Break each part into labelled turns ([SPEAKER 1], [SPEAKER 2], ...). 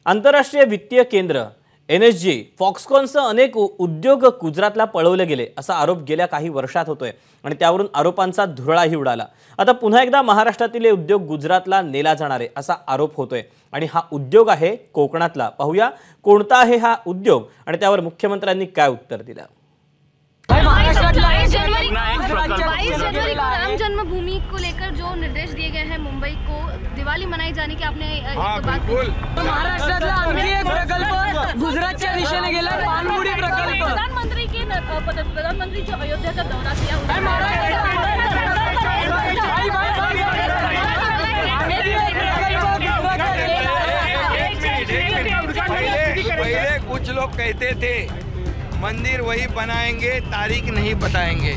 [SPEAKER 1] आंतरराष्ट्रीय वित्तीय केंद्र NSG फॉक्सकॉनसह अनेक उद्योग गुजरातला पळवले गेले असा आरोप गेल्या काही वर्षात होतोय आणि त्यावरून आरोपांचा धुरळाही उडाला। आता पुन्हा एकदा महाराष्ट्रातील उद्योग गुजरातला नेला जाणार आहे असा आरोप होतोय आणि हा उद्योग आहे कोकणातला। पाहूया कोणता आहे हा उद्योग आणि त्यावर मुख्यमंत्र्यांनी काय उत्तर दिलं।
[SPEAKER 2] 22 जनवरी को राम जन्मभूमि को लेकर जो निर्देश दिए गए हैं मुंबई को दिवाली मनाई जाने की आपने
[SPEAKER 3] महाराष्ट्रातला आणखी एक प्रकल्प गुजरातच्या दिशेने गेला पाणबुडी प्रकल्प। प्रधानमंत्री जो अयोध्या का दौरा किया
[SPEAKER 4] पहले कुछ लोग कहते थे मंदिर वही बनाएंगे, तारीख नहीं बताएंगे।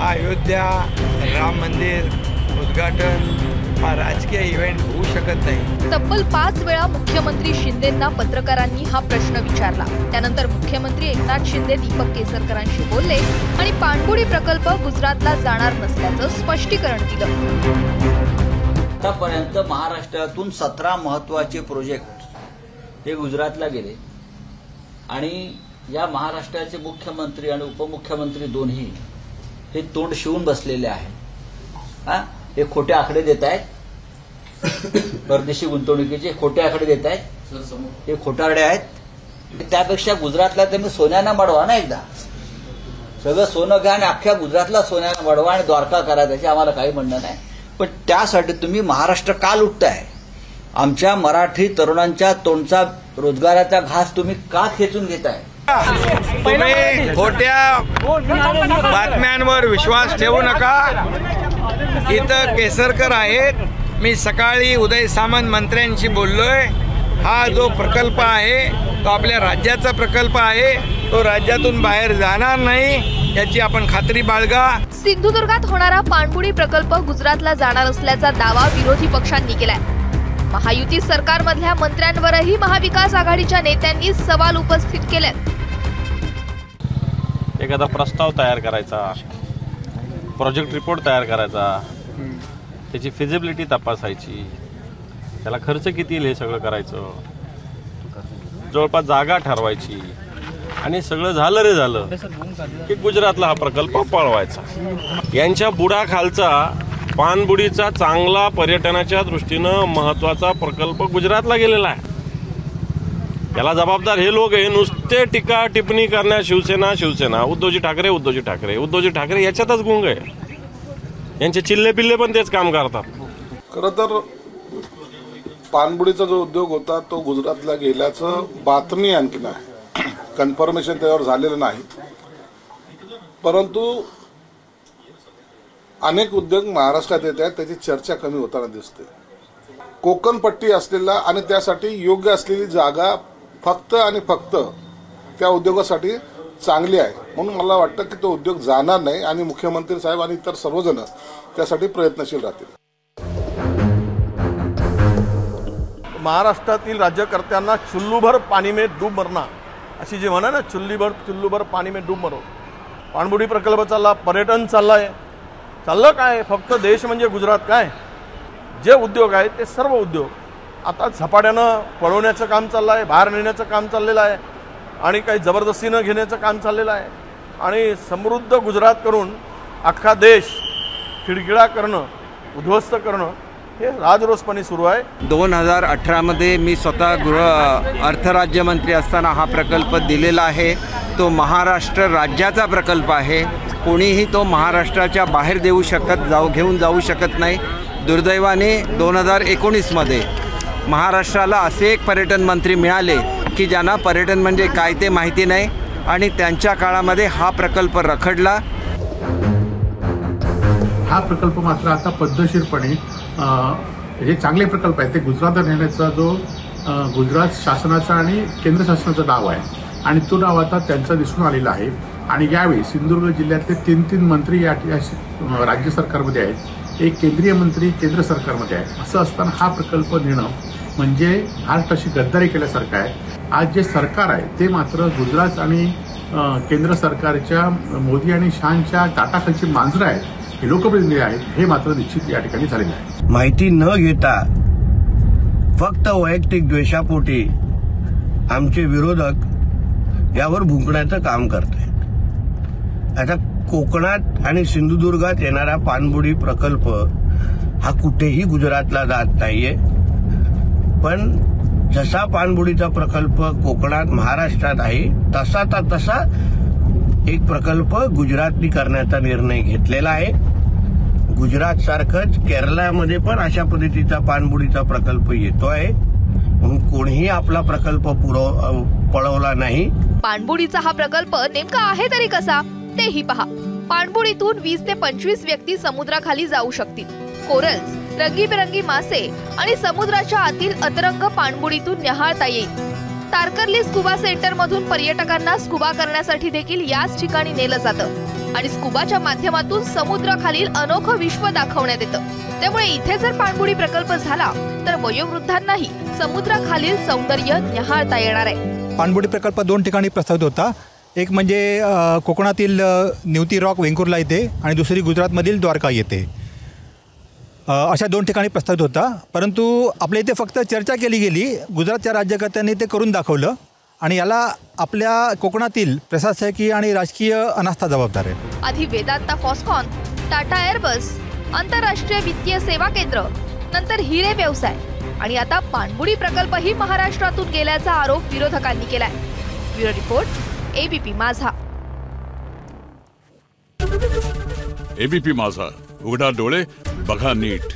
[SPEAKER 4] अयोध्या राम मंदिर उद्घाटन हा राजकीय इव्हेंट होऊ शकत नाही।
[SPEAKER 5] तब्बल 5 वेळा मुख्यमंत्री शिंदेंना पत्रकारांनी हा प्रश्न विचारला। त्यानंतर मुख्यमंत्री एकनाथ शिंदे दीपक केसरकरांशी बोलले आणि पाणबुडी प्रकल्प गुजरातला जाणार नसल्याचं स्पष्टीकरण दिलं।
[SPEAKER 6] आतापर्यंत महाराष्ट्रातून 17 महत्त्वाचे प्रोजेक्ट हे गुजरातला गेले आणि या महाराष्ट्राचे मुख्यमंत्री आणि उपमुख्यमंत्री दोन्ही हे तोंड शिवून बसलेले आहेत। हे खोटे आकडे देत आहेत, परदेशी गुंतवणुकीचे खोटे आकडे देत आहेत, हे खोटारडे आहेत। त्यापेक्षा गुजरातला तुम्ही सोन्यानं मडवा ना, एकदा सगळं सोनं घ्या आणि अख्ख्या गुजरातला सोन्यानं मडवा आणि द्वारका करा, त्याचे आम्हाला काही म्हणणं नाही। पण त्यासाठी तुम्ही महाराष्ट्र का लुटताय? आमच्या मराठी तरुणांच्या तोंडचा रोजगाराचा घास तुम्ही का खेचून घेताय?
[SPEAKER 4] तुम्ही खोट्या बातम्यांवर विश्वास ठेवू नका। इथं केसरकर आहेत, मी सकाळी उदय सामंत मंत्र्यांशी बोललोय। हा जो प्रकल्प आहे तो आपल्या राज्याचा प्रकल्प आहे, तो राज्यातून बाहेर जाणार नाही याची आपण खात्री बाळगा।
[SPEAKER 5] सिंधुदुर्गात होणारा पाणबुडी प्रकल्प गुजरातला जाणार असल्याचा दावा विरोधी पक्षांनी केलाय। महायुती सरकारमधल्या मंत्र्यांवरही महाविकास आघाडीच्या नेत्यांनी सवाल उपस्थित केलेत।
[SPEAKER 7] एखादा प्रस्ताव तयार करायचा, प्रोजेक्ट रिपोर्ट तयार करायचा, त्याची फिजिबिलिटी तपासायची, त्याला खर्च किती येईल हे सगळं करायचं, जवळपास जागा ठरवायची आणि सगळं झालं रे झालं की गुजरातला हा प्रकल्प पळवायचा। यांच्या बुडाखालचा पाणबुडीचा चांगला पर्यटनाच्या दृष्टीनं महत्वाचा प्रकल्प गुजरातला गेलेला आहे। याला जबाबदार हे लोक आहे, नुसते टीका टिप्पणी करण्या शिवसेना शिवसेना, उद्धवजी ठाकरे उद्धवजी ठाकरे उद्धवजी ठाकरे याच्यातच गुंग आहे। यांचे चिल्ले पिल्ले पण तेच काम करतात।
[SPEAKER 8] खरं तर पाणबुडीचा जो उद्योग होता तो गुजरातला गेल्याचं बातमी आणखी आहे, कन्फर्मेशन त्यावर झालेलं नाही। परंतु अनेक उद्योग महाराष्ट्रात येत आहेत, त्याची चर्चा कमी होताना दिसते। कोकण पट्टी असलेला आणि त्यासाठी योग्य असलेली जागा फक्त आणि फक्त त्या उद्योगासाठी चांगली आहे, म्हणून मला वाटतं की तो उद्योग जाणार नाही आणि मुख्यमंत्री साहेब आणि इतर सर्वजण त्यासाठी प्रयत्नशील राहतील।
[SPEAKER 9] महाराष्ट्रातील राज्यकर्त्यांना चुल्लूभर पाणी में डूब मरना अशी जी म्हणा ना, चुल्लूभर पाणी में डूब मरो। पाणबुडी प्रकल्प चालला, पर्यटन चाललंय, चाललं काय? फक्त देश म्हणजे गुजरात काय? जे उद्योग आहेत ते सर्व उद्योग आता झपाट्यानं पळवण्याचं काम चाललं आहे, बाहेर नेण्याचं काम चाललेलं आहे आणि काही जबरदस्तीनं घेण्याचं काम चाललेलं आहे आणि समृद्ध गुजरात करून अख्खा देश खिळखिळा करणं, उद्ध्वस्त करणं हे राजरोसपणे सुरू आहे।
[SPEAKER 10] 2018 मध्ये मी स्वतः अर्थ राज्यमंत्री असताना हा प्रकल्प दिलेला आहे। तो महाराष्ट्र राज्याचा प्रकल्प आहे, कोणीही तो महाराष्ट्राच्या बाहेर घेऊन जाऊ शकत नाही। दुर्दैवाने 2019 मध्ये महाराष्ट्राला असे एक पर्यटन मंत्री मिळाले की ज्यांना पर्यटन म्हणजे काय ते माहिती नाही आणि त्यांच्या काळामध्ये हा प्रकल्प रखडला।
[SPEAKER 11] हा प्रकल्प मात्र आता पद्धतशीरपणे हे चांगले प्रकल्प आहेत ते गुजरातला नेण्याचा जो गुजरात शासनाचा आणि केंद्र शासनाचा डाव आहे आणि तो डाव आता त्यांचा दिसून आलेला आहे। आणि यावेळी सिंधुदुर्ग जिल्ह्यातले 3 मंत्री या राज्य सरकारमध्ये आहेत, एक केंद्रीय मंत्री केंद्र सरकारमध्ये आहे। असं असताना हा प्रकल्प नेणं म्हणजे महाराष्ट्राशी गद्दारी केल्यासारखं आहे। आज जे सरकार आहे ते मात्र गुजरात आणि केंद्र सरकारच्या मोदी आणि शहांच्या ताटाखालची मांजरं आहेत, हे लोकप्रतिनिधी आहेत, हे मात्र निश्चित या ठिकाणी झालेलं आहे.
[SPEAKER 12] माहिती न घेता फक्त वैयक्तिक द्वेषापोटी आमचे विरोधक यावर भुंकण्याचं काम करतायत. आता कोकणात आणि सिंधुदुर्गात येणारा पाणबुडी प्रकल्प हा कुठेही गुजरातला जात नाहीये, पण जसा पाणबुडीचा प्रकल्प कोकणात महाराष्ट्रात आहे तसा एक प्रकल्प गुजरातनी करण्याचा निर्णय घेतलेला आहे. गुजरात सारखंच केरळमध्ये पण अशा पद्धतीचा पाणबुडीचा प्रकल्प येतो आहे, म्हणून कोणीही आपला प्रकल्प पळवला नाही.
[SPEAKER 5] पाणबुडीचा हा प्रकल्प नेमका आहे तरी कसा तेही पहा. पाणबुडीतून 20 ते 25 व्यक्ती समुद्राखाली जाऊ शकतील. कोरल्स, रंगीबेरंगी मासे आणि समुद्राच्या आतील अतरंग पाणबुडीतून न्याहाळता येईल. तारकर्ली स्कुबा सेंटर मधून पर्यटकांना स्कुबा करण्यासाठी देखील याच ठिकाणी नेलं जातं आणि स्कुबाच्या माध्यमातून समुद्राखालील अनोखं विश्व दाखवण्यात येतं. त्यामुळे इथे जर पाणबुडी प्रकल्प झाला तर वयोवृद्धांनाही समुद्राखालील सौंदर्य न्याहाळता येणार आहे.
[SPEAKER 13] पाणबुडी प्रकल्प 2 ठिकाणी प्रस्तावित होता. एक म्हणजे कोकणातील निवती रॉक वेंकुर्ला येथे आणि दुसरी गुजरातमधील द्वारका येथे. अशा 2 ठिकाणी प्रस्तावित होता, परंतु आपल्या इथे फक्त चर्चा केली गेली. गुजरातच्या राज्यकर्त्यांनी ते करून दाखवलं आणि याला आपल्या कोकणातील प्रशासकीय आणि राजकीय अनास्था जबाबदार आहे.
[SPEAKER 5] आधी वेदांता फॉस्कॉन, टाटा एअरबस, आंतरराष्ट्रीय वित्तीय सेवा केंद्र, नंतर हिरे व्यवसाय आणि आता पाणबुडी प्रकल्पही महाराष्ट्रातून गेल्याचा आरोप विरोधकांनी केलाय. ब्युरो रिपोर्ट, एबीपी माझा.
[SPEAKER 14] एबीपी माझा, उघडा डोळे बघा नीट.